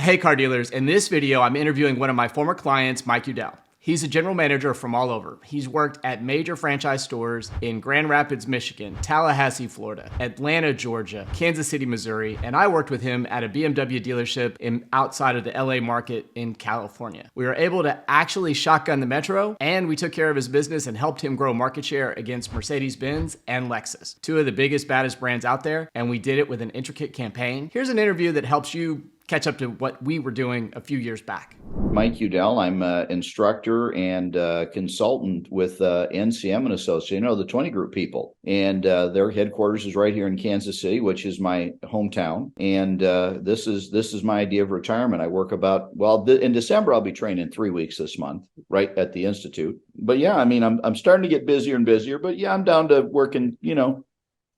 Hey car dealers, in this video I'm interviewing one of my former clients, Mike Udell. He's a general manager from all over. He's worked at major franchise stores in Grand Rapids, Michigan, Tallahassee, Florida, Atlanta, Georgia, Kansas City, Missouri, and I worked with him at a BMW dealership outside of the LA market in California. We were able to actually shotgun the Metro, and we took care of his business and helped him grow market share against Mercedes-Benz and Lexus, two of the biggest, baddest brands out there, and we did it with an intricate campaign. Here's an interview that helps you catch up to what we were doing a few years back. Mike Udell. I'm an instructor and consultant with NCM and Associates, the 20 Group people. And their headquarters is right here in Kansas City, which is my hometown. And this is my idea of retirement. I work in December, I'll be training 3 weeks this month, right at the Institute. But yeah, I'm starting to get busier and busier. But yeah, I'm down to working,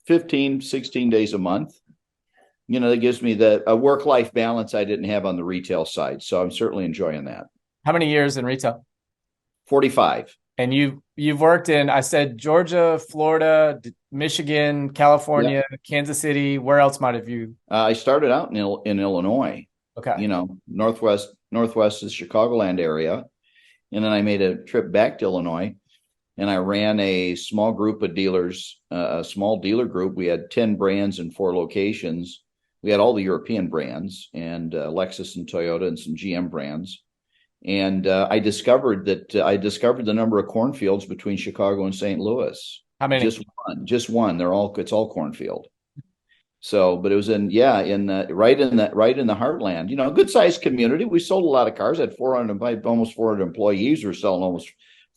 15, 16 days a month. That gives me a work-life balance I didn't have on the retail side. So I'm certainly enjoying that. How many years in retail? 45. And you've worked in, I said, Georgia, Florida, Michigan, California, Kansas City. Where else might have you? I started out in Illinois. Okay. Northwest is Chicagoland area. And then I made a trip back to Illinois. And I ran a small group of dealers, a small dealer group. We had 10 brands in 4 locations. We had all the European brands and Lexus and Toyota and some GM brands. And I discovered the number of cornfields between Chicago and St. Louis. How many? Just one. It's all cornfield. So, but it was right in the heartland. A good sized community. We sold a lot of cars. Had almost 400 employees. We were selling almost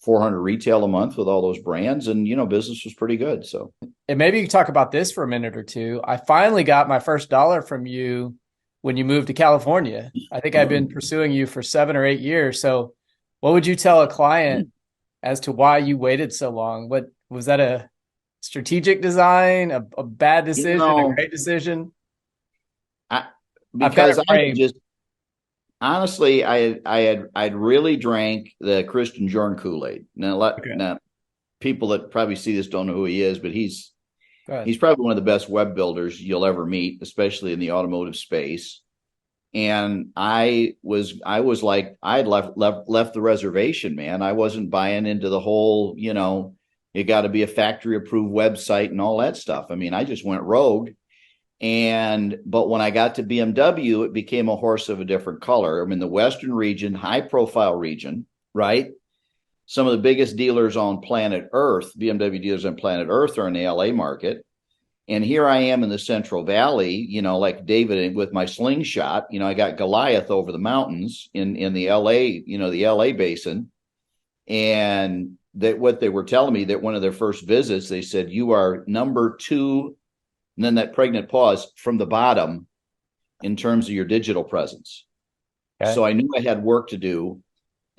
400 retail a month with all those brands, and business was pretty good. So, and maybe you could talk about this for a minute or two. I finally got my first dollar from you when you moved to California. I think I've been pursuing you for 7 or 8 years. So what would you tell a client as to why you waited so long? What was that, a strategic design, a bad decision, a great decision? Honestly, I'd really drank the Christian Jorn Kool-Aid. Now, people that probably see this don't know who he is, but he's probably one of the best web builders you'll ever meet, especially in the automotive space. And I was like, I had left the reservation, man. I wasn't buying into the whole, you got to be a factory approved website and all that stuff. I just went rogue. But when I got to BMW, it became a horse of a different color. I'm in the Western region, high profile region, right? Some of the biggest dealers on planet Earth, BMW dealers on planet Earth, are in the LA market. And here I am in the Central Valley, like David with my slingshot. I got Goliath over the mountains in the LA, the LA basin. And that what they were telling me, that one of their first visits, they said, you are number 2. And then that pregnant pause from the bottom in terms of your digital presence. Okay. So I knew I had work to do.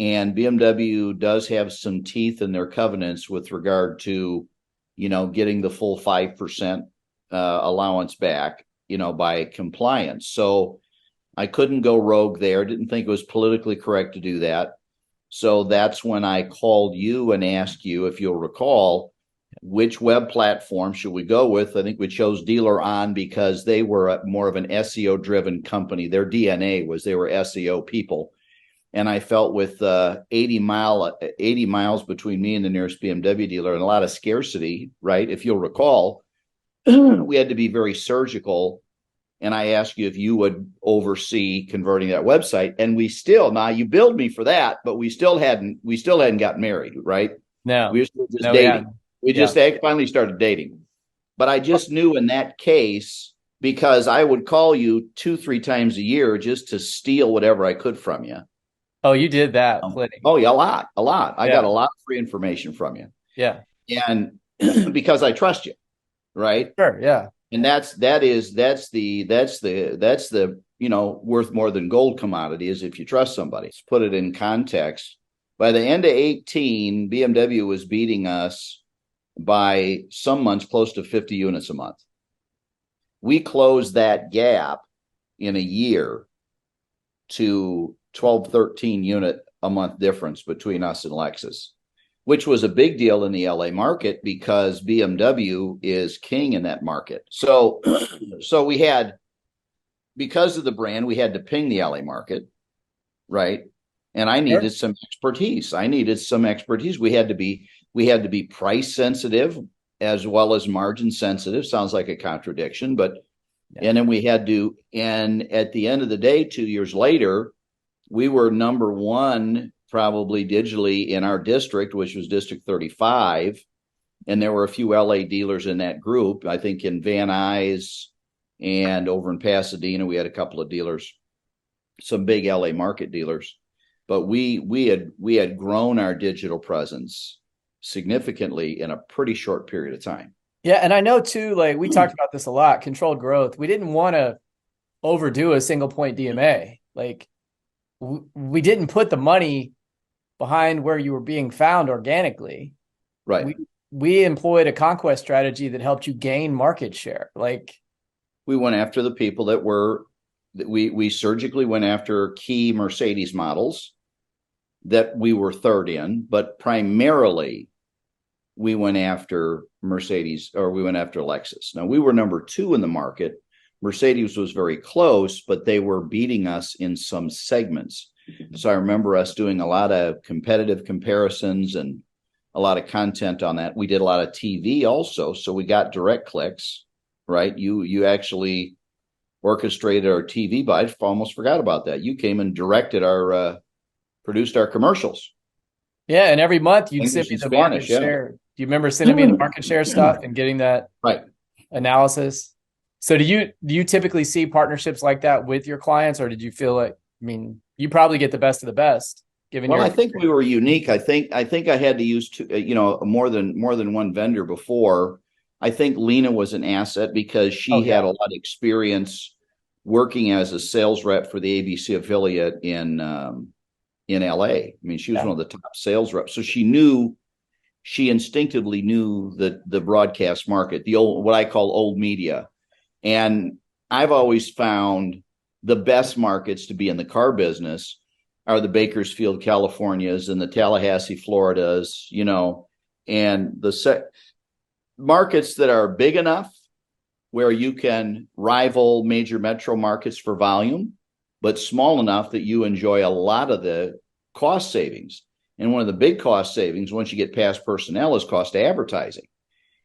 And BMW does have some teeth in their covenants with regard to, getting the full 5% allowance back, by compliance. So I couldn't go rogue there. Didn't think it was politically correct to do that. So that's when I called you and asked you, if you'll recall, which web platform should we go with? I think we chose Dealer On because they were more of an SEO driven company. Their DNA was they were SEO people. And I felt with 80 miles between me and the nearest BMW dealer and a lot of scarcity, right? If you'll recall, we had to be very surgical. And I asked you if you would oversee converting that website. And now you billed me for that, but we still hadn't gotten married, right? No, we were still just dating. We just finally started dating. But I just knew in that case, because I would call you 2-3 times a year just to steal whatever I could from you. Oh, you did that. Oh, yeah, a lot. I got a lot of free information from you. Yeah. And because I trust you, right? Sure, yeah. And that's the worth more than gold commodity is if you trust somebody. To put it in context, by the end of 2018, BMW was beating us by some months close to 50 units a month. We closed that gap in a year to 12, 13 unit a month difference between us and Lexus, which was a big deal in the LA market because BMW is king in that market. So we had because of the brand, we had to ping the LA market, right? And I needed some expertise. We had to be price sensitive as well as margin sensitive. Sounds like a contradiction, but and then we had to, and at the end of the day, 2 years later, we were number one probably digitally in our district, which was District 35. And there were a few LA dealers in that group. I think in Van Nuys and over in Pasadena, we had a couple of dealers, some big LA market dealers. But we had grown our digital presence significantly in a pretty short period of time. Yeah, and I know too, like we talked about this a lot, controlled growth. We didn't want to overdo a single point DMA. Like we didn't put the money behind where you were being found organically. Right. We employed a conquest strategy that helped you gain market share. Like we went after the people that we surgically went after key Mercedes models that we were third in, but primarily we went after Mercedes, or we went after Lexus. Now we were number two in the market. Mercedes was very close, but they were beating us in some segments. So I remember us doing a lot of competitive comparisons and a lot of content on that. We did a lot of TV also. So we got direct clicks, right? You actually orchestrated our TV buy. I almost forgot about that. You came and directed produced our commercials. Yeah. And every month you'd send me the market share. Do you remember sending me the market share stuff and getting that analysis? So do you typically see partnerships like that with your clients, or did you feel like, I mean, you probably get the best of the best given I think we were unique. I think I had to use more than one vendor before. I think Lena was an asset because she had a lot of experience working as a sales rep for the ABC affiliate in LA. I mean, she was one of the top sales reps. So she instinctively knew the broadcast market, the old, what I call old media. And I've always found the best markets to be in the car business are the Bakersfield, Californias and the Tallahassee, Floridas, and the markets that are big enough where you can rival major metro markets for volume, but small enough that you enjoy a lot of the cost savings. And one of the big cost savings, once you get past personnel, is cost of advertising.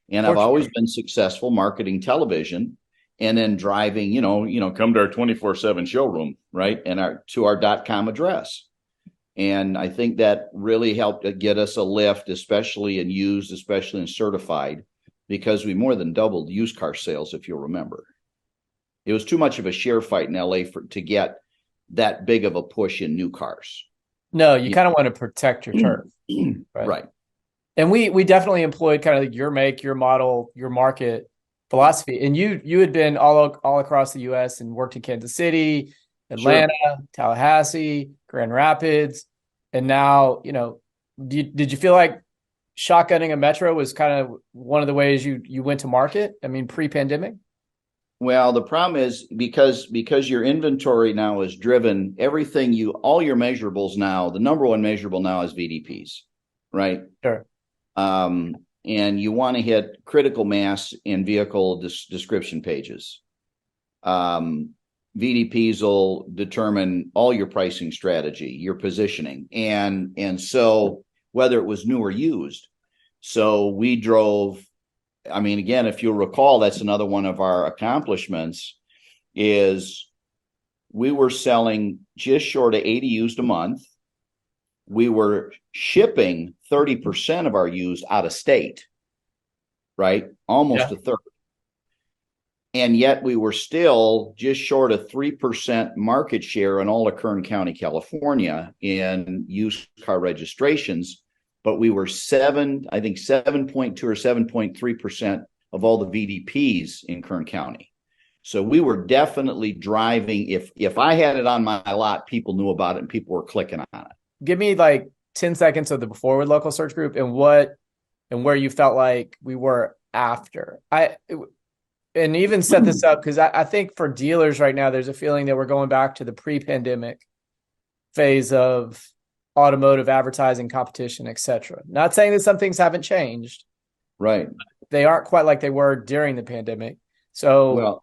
And I've always been successful marketing television and then driving, come to our 24/7 showroom, right? And to our .com address. And I think that really helped get us a lift, especially in used, especially in certified, because we more than doubled used car sales, if you'll remember. It was too much of a share fight in LA to get that big of a push in new cars. No, you kind of want to protect your turf. Right. And we definitely employed kind of like your make, your model, your market philosophy. And you had been all across the US and worked in Kansas City, Atlanta, Tallahassee, Grand Rapids. And now, did you feel like shotgunning a metro was kind of one of the ways you went to market? I mean, pre-pandemic? Well, the problem is because your inventory now is driven, all your measurables now, the number one measurable now is VDPs, right? Sure. And you want to hit critical mass in vehicle description pages. VDPs will determine all your pricing strategy, your positioning, and so whether it was new or used. So we drove. I mean, again, if you'll recall, that's another one of our accomplishments is we were selling just short of 80 used a month. We were shipping 30% of our used out of state, right? Almost a third. And yet we were still just short of 3% market share in all of Kern County, California in used car registrations. But we were 7.2 or 7.3% of all the VDPs in Kern County. So we were definitely driving. If I had it on my lot, people knew about it and people were clicking on it. Give me like 10 seconds of the before with local search group and where you felt like we were after. And even set this up because I think for dealers right now, there's a feeling that we're going back to the pre-pandemic phase of automotive advertising, competition, etc. Not saying that some things haven't changed. Right. They aren't quite like they were during the pandemic. So,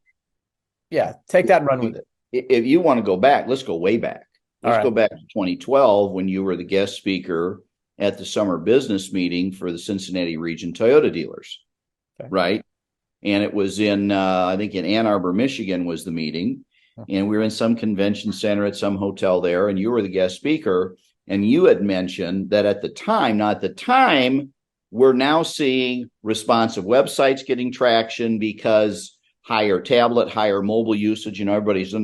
take that and run with it. if you want to go back, let's go way back. Let's All go right. back to 2012 when you were the guest speaker at the summer business meeting for the Cincinnati region Toyota dealers, Okay. right? And it was in, I think in Ann Arbor, Michigan was the meeting. And we were in some convention center at some hotel there, and you were the guest speaker. And you had mentioned that at the time, not the time, we're now seeing responsive websites getting traction because higher tablet, higher mobile usage. You know, everybody's got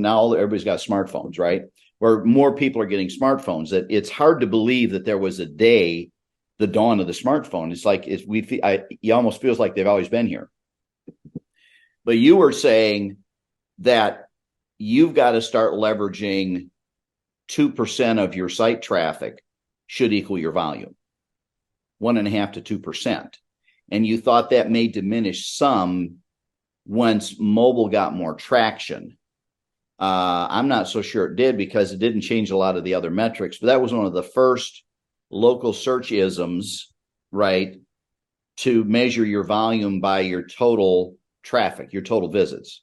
smartphones, right? Where more people are getting smartphones. That it's hard to believe that there was a day, the dawn of the smartphone. It's like it almost feels like they've always been here. But you were saying that you've got to start leveraging 2% of your site traffic should equal your volume, 1.5 to 2%. And you thought that may diminish some once mobile got more traction. I'm not so sure it did because it didn't change a lot of the other metrics, but that was one of the first local search isms, right, to measure your volume by your total traffic, your total visits.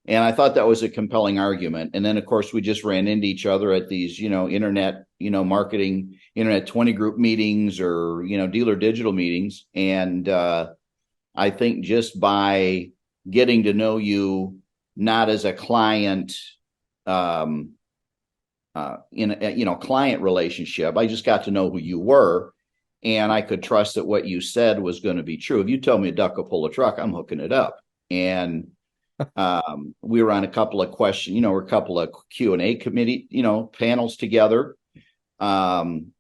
And I thought that was a compelling argument. And then, of course, we just ran into each other at these, internet, marketing, internet 20 group meetings or, dealer digital meetings. And I think just by getting to know you, not as a client, in a, client relationship, I just got to know who you were. And I could trust that what you said was going to be true. If you tell me a duck will pull a truck, I'm hooking it up. And we were on a couple of a couple of Q&A committee, panels together. And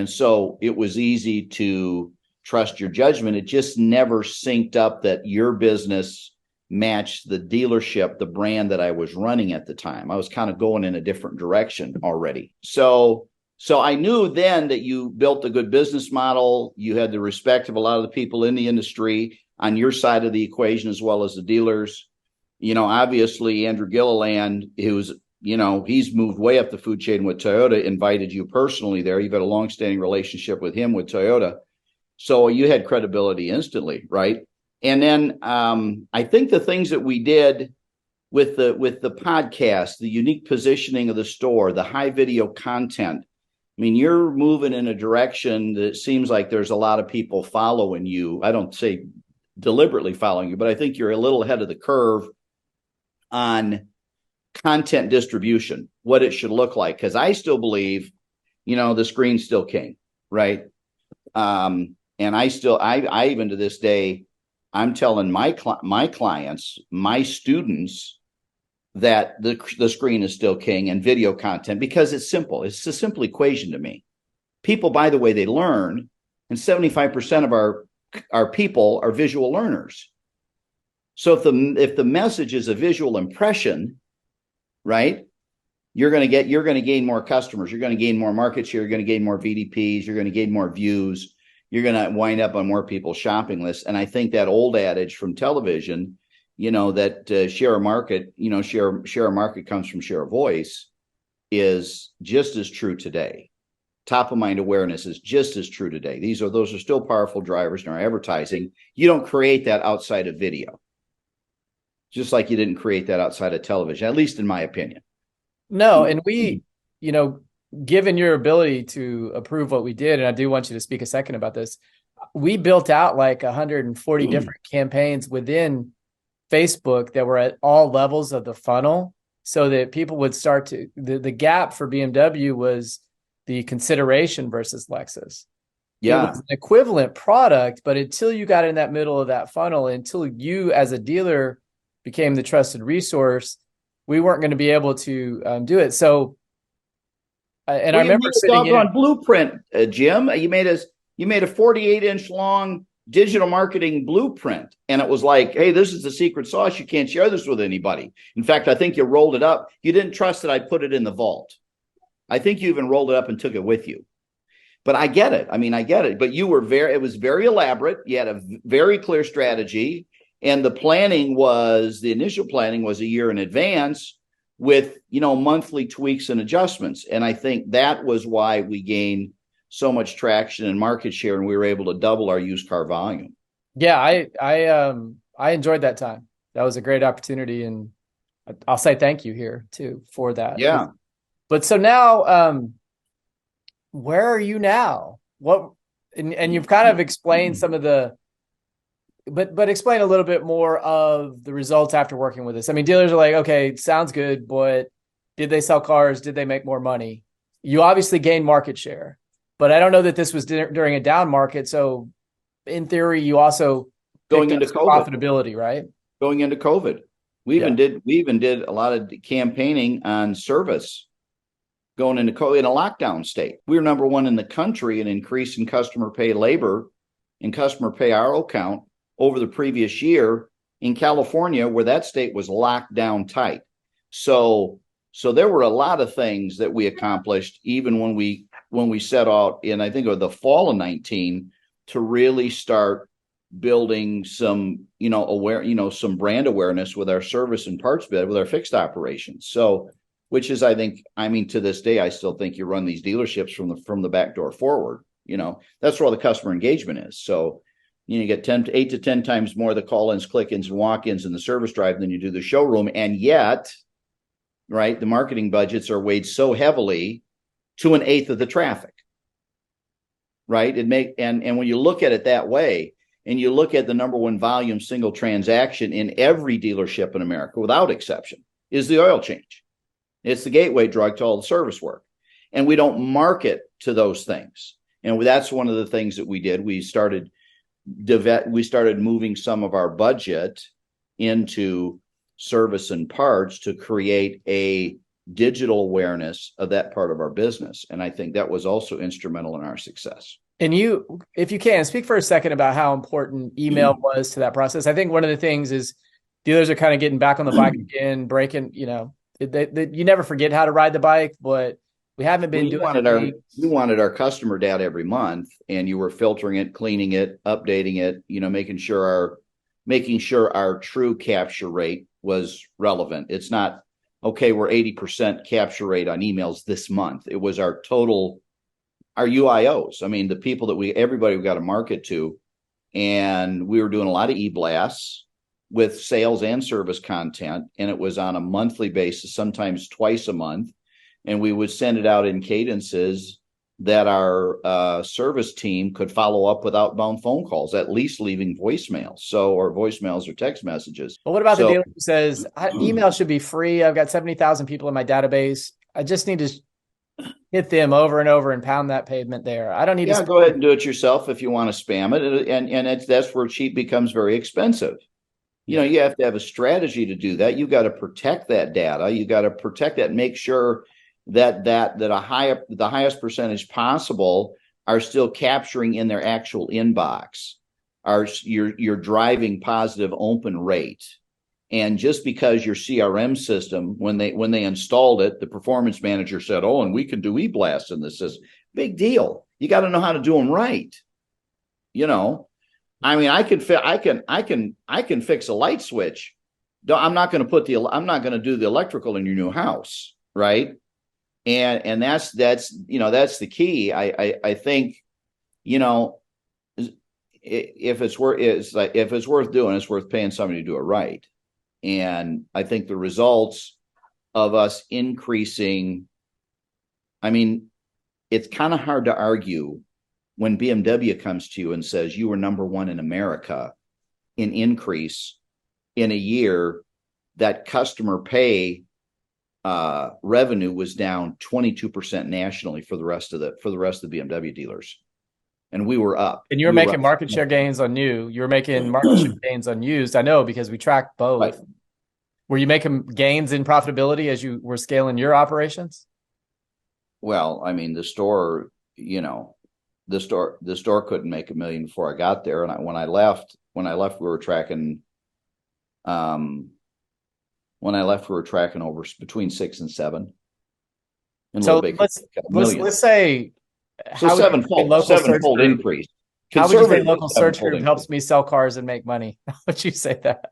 so it was easy to trust your judgment. It just never synced up that your business matched the dealership, the brand that I was running at the time. I was kind of going in a different direction already. So I knew then that you built a good business model. You had the respect of a lot of the people in the industry on your side of the equation, as well as the dealers. Obviously Andrew Gilliland, who's, he's moved way up the food chain with Toyota, invited you personally there. You've had a longstanding relationship with him with Toyota. So you had credibility instantly, right? And then I think the things that we did with the podcast, the unique positioning of the store, the high video content, I mean, you're moving in a direction that it seems like there's a lot of people following you. I don't say deliberately following you, but I think you're a little ahead of the curve on content distribution, what it should look like. Because I still believe, the screen's still king, right? And I even to this day, I'm telling my clients, my students, that the screen is still king and video content, because it's simple. It's a simple equation to me. People, by the way, they learn, and 75% of our people are visual learners. So if the message is a visual impression, right, you're going to gain more customers. You're going to gain more market share. You're going to gain more VDPs. You're going to gain more views. You're going to wind up on more people's shopping lists. And I think that old adage from television, that share a market, share a market comes from share a voice, is just as true today. Top of mind awareness is just as true today. Those are still powerful drivers in our advertising. You don't create that outside of video, just like you didn't create that outside of television, at least in my opinion. No, and we, given your ability to approve what we did, and I do want you to speak a second about this, we built out like 140 different campaigns within Facebook that were at all levels of the funnel, so that people would start to, the gap for BMW was the consideration versus Lexus. Yeah. It was an equivalent product, but until you got in that middle of that funnel, until you as a dealer became the trusted resource, we weren't going to be able to do it. So, and I remember sitting in blueprint, Jim. You made a 48-inch long digital marketing blueprint, and it was like, hey, this is the secret sauce. You can't share this with anybody. In fact, I think you rolled it up. You didn't trust that I'd put it in the vault. I think you even rolled it up and took it with you. But I get it. I mean, I get it. But it was very elaborate. You had a very clear strategy. And the initial planning was a year in advance with, monthly tweaks and adjustments. And I think that was why we gained so much traction and market share, and we were able to double our used car volume. Yeah, I enjoyed that time. That was a great opportunity. And I'll say thank you here too for that. Yeah. But so now, where are you now? And you've kind of explained some of the, but explain a little bit more of the results after working with this. I mean, dealers are like, okay, sounds good, but did they sell cars? Did they make more money? You obviously gained market share, but I don't know that this was during a down market. So in theory, you also going into COVID profitability, right? Going into COVID, we even did a lot of campaigning on service going into COVID in a lockdown state. We were number one in the country in increase in customer pay labor and customer pay RO count over the previous year in California, where that state was locked down tight. So there were a lot of things that we accomplished even when we set out in, I think, of the fall of 19 to really start building some, some brand awareness with our service and parts bid with our fixed operations. So, which is, to this day, I still think you run these dealerships from the back door forward. That's where all the customer engagement is. So, you get 8 to 10 times more the call-ins, click-ins, and walk-ins in the service drive than you do the showroom. And yet, right, the marketing budgets are weighed so heavily to 1/8 of the traffic. Right. And when you look at it that way, and you look at the number one volume single transaction in every dealership in America, without exception, is the oil change. It's the gateway drug to all the service work. And we don't market to those things. And that's one of the things that we did. We started moving some of our budget into service and parts to create a digital awareness of that part of our business. And I think that was also instrumental in our success. And you, if you can, speak for a second about how important email was to that process. I think one of the things is dealers are kind of getting back on the bike again, breaking, you never forget how to ride the bike, but we haven't been doing it. We wanted our customer data every month, and you were filtering it, cleaning it, updating it, making sure our true capture rate was relevant. It's not, okay, we're 80% capture rate on emails this month. It was our total, our UIOs. I mean, the people everybody we got to market to. And we were doing a lot of e-blasts with sales and service content. And it was on a monthly basis, sometimes twice a month. And we would send it out in cadences that our service team could follow up with outbound phone calls, at least leaving voicemails, or voicemails or text messages. But what about the dealer who says, email should be free? I've got 70,000 people in my database. I just need to hit them over and over and pound that pavement there. I don't need to go ahead and do it yourself if you want to spam it. And that's where cheap becomes very expensive. You have to have a strategy to do that. You got to protect that data. You got to protect that, make sure that the highest percentage possible are still capturing in their actual inbox. You're driving positive open rate. And just because your CRM system, when they installed it, the performance manager said, "Oh, and we can do e-blasts in this system." Big deal. You got to know how to do them right. I mean, I can fix a light switch. I'm not going to do the electrical in your new house, right? And that's the key. I think, if it's worth doing, it's worth paying somebody to do it right. And I think the results of us increasing, I mean, it's kind of hard to argue when BMW comes to you and says you were number one in America in increase in a year that customer pay revenue was down 22% nationally for the rest of the BMW dealers. And we were up. And you were making market share gains on new. You were making market share gains on used. I know, because we tracked both. Right. Were you making gains in profitability as you were scaling your operations? Well, I mean, the store couldn't make $1 million before I got there. And when I left, we were tracking, over between 6 and 7. And so let's say, so sevenfold increase. How would you say local search group helps me sell cars and make money? How would you say that?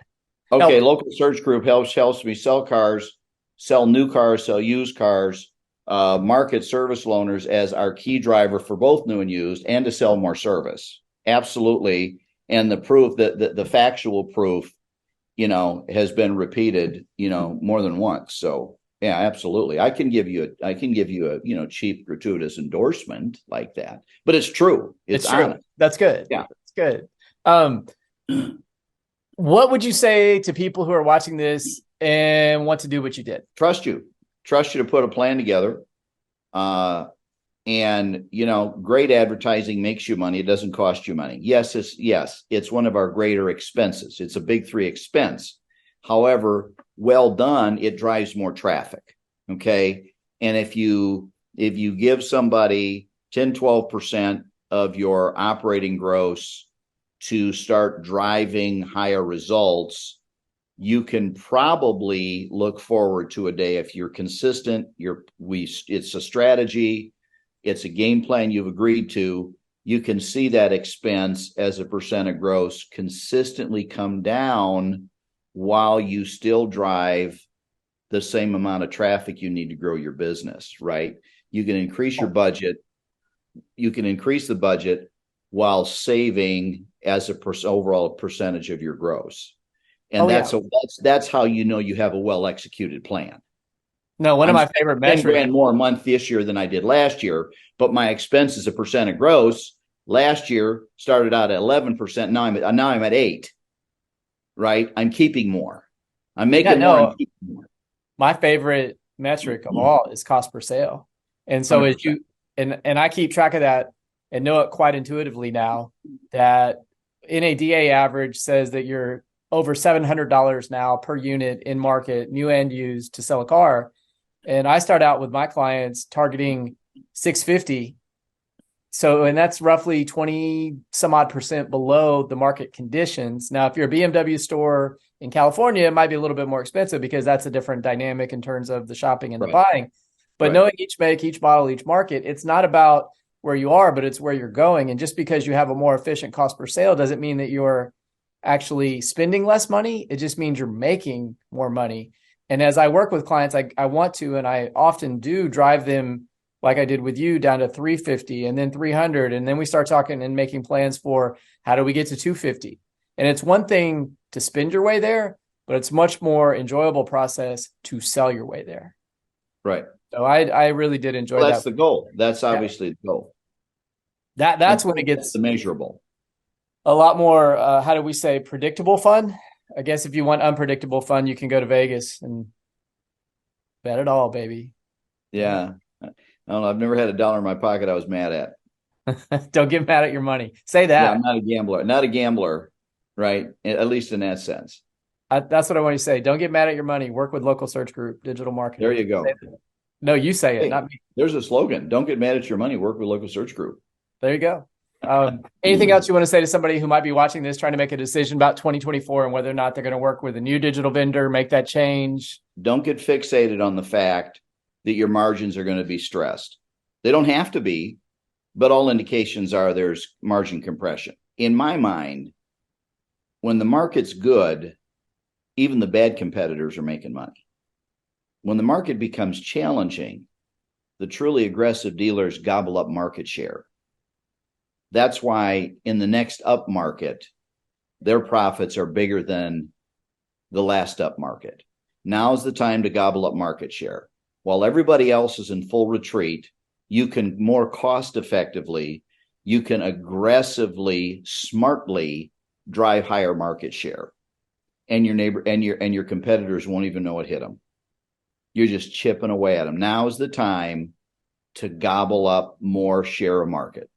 Okay, local search group helps me sell cars, sell new cars, sell used cars, market service loaners as our key driver for both new and used, and to sell more service. Absolutely. And the proof, the factual proof has been repeated, more than once. So yeah, absolutely. I can give you a cheap gratuitous endorsement like that, but it's true. It's true. honest. That's good. Yeah. That's good. What would you say to people who are watching this and want to do what you did? Trust you to put a plan together. And great advertising makes you money. It doesn't cost you money. Yes, it's one of our greater expenses. It's a big three expense. However, well done, it drives more traffic. Okay. And if you give somebody 10, 12% of your operating gross to start driving higher results, you can probably look forward to a day, if you're consistent, it's a strategy, it's a game plan you've agreed to, you can see that expense as a percent of gross consistently come down while you still drive the same amount of traffic you need to grow your business, right? You can increase your budget. You can increase the budget while saving as a overall percentage of your gross. And that's how you have a well-executed plan. No, one of my favorite metrics. 10 grand more a month this year than I did last year, but my expense as a percent of gross last year started out at 11%. Now I'm at 8. Right? I'm keeping more. I'm making more. I'm keeping more. My favorite metric of all is cost per sale. And so 100%. As you and I keep track of that and know it quite intuitively now, that NADA average says that you're over $700 now per unit in market, new and used, to sell a car. And I start out with my clients targeting $650. So, and that's roughly 20 some odd percent below the market conditions. Now, if you're a BMW store in California, it might be a little bit more expensive because that's a different dynamic in terms of the shopping and the buying. But knowing each make, each model, each market, it's not about where you are, but it's where you're going. And just because you have a more efficient cost per sale doesn't mean that you're actually spending less money. It just means you're making more money. And as I work with clients, I want to, and I often do, drive them, like I did with you, down to 350 and then 300. And then we start talking and making plans for how do we get to 250. And it's one thing to spend your way there, but it's much more enjoyable process to sell your way there. Right. So I really did enjoy that. That's the goal. That's obviously the goal. That's when it gets the measurable. A lot more, how do we say, predictable fun? I guess if you want unpredictable fun, you can go to Vegas and bet it all, baby. Yeah. I don't know. I've never had $1 in my pocket I was mad at. Don't get mad at your money. Say that. Yeah, I'm not a gambler. Not a gambler, right? At least in that sense. That's what I want you to say. Don't get mad at your money. Work with local search group, digital marketing. There you go. No, you say it, not me. There's a slogan. Don't get mad at your money. Work with local search group. There you go. Anything else you want to say to somebody who might be watching this, trying to make a decision about 2024 and whether or not they're going to work with a new digital vendor, make that change? Don't get fixated on the fact that your margins are going to be stressed. They don't have to be, but all indications are there's margin compression. In my mind, when the market's good, even the bad competitors are making money. When the market becomes challenging, the truly aggressive dealers gobble up market share. That's why in the next up market, their profits are bigger than the last up market. Now's the time to gobble up market share. While everybody else is in full retreat, you can more cost effectively, you can aggressively, smartly drive higher market share. And your neighbor and your competitors won't even know it hit them. You're just chipping away at them. Now is the time to gobble up more share of market.